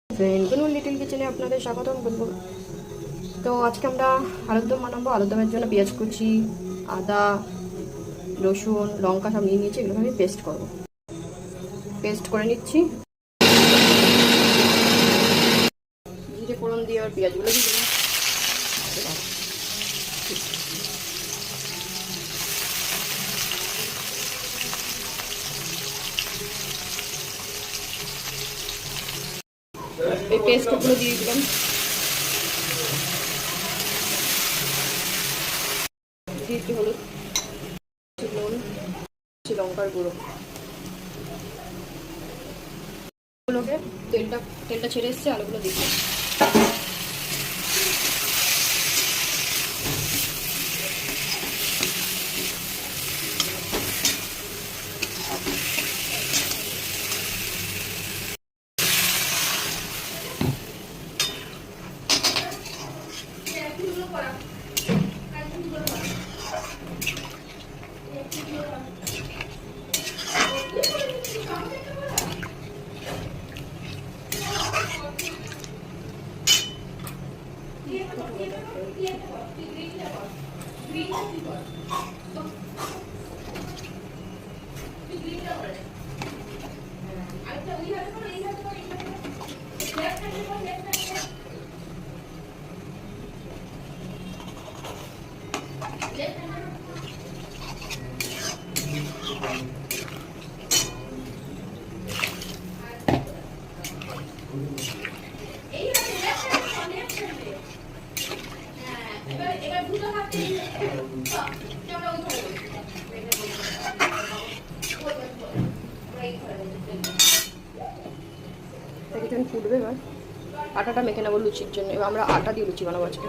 Friend little কিচেনে আপনাদের স্বাগতম করবো। তো আজকে আমরা আলুর দম বানাবো। আলুর দমের জন্য পেঁয়াজ কুচি, আদা, রসুন, লঙ্কা সব নিয়ে নিয়েছি। এগুলো আমি পেস্ট করে নিচ্ছি। জিরে ফোড়ন দিয়ে আর পেঁয়াজগুলো দিয়ে দিলাম। এই পেস্টগুলো দিয়ে দিলাম। দিয়েছি হলুদ, নুন, লঙ্কার গুঁড়ো। আলুগুলোকে তেলটা ছেড়ে এসছে, আলুগুলো দিয়ে দিলাম। ফুটবে, এবার আটাটা মেখে নেবো লুচির জন্য। এবার আমরা আটা দিয়ে লুচি বানাবো আজকে।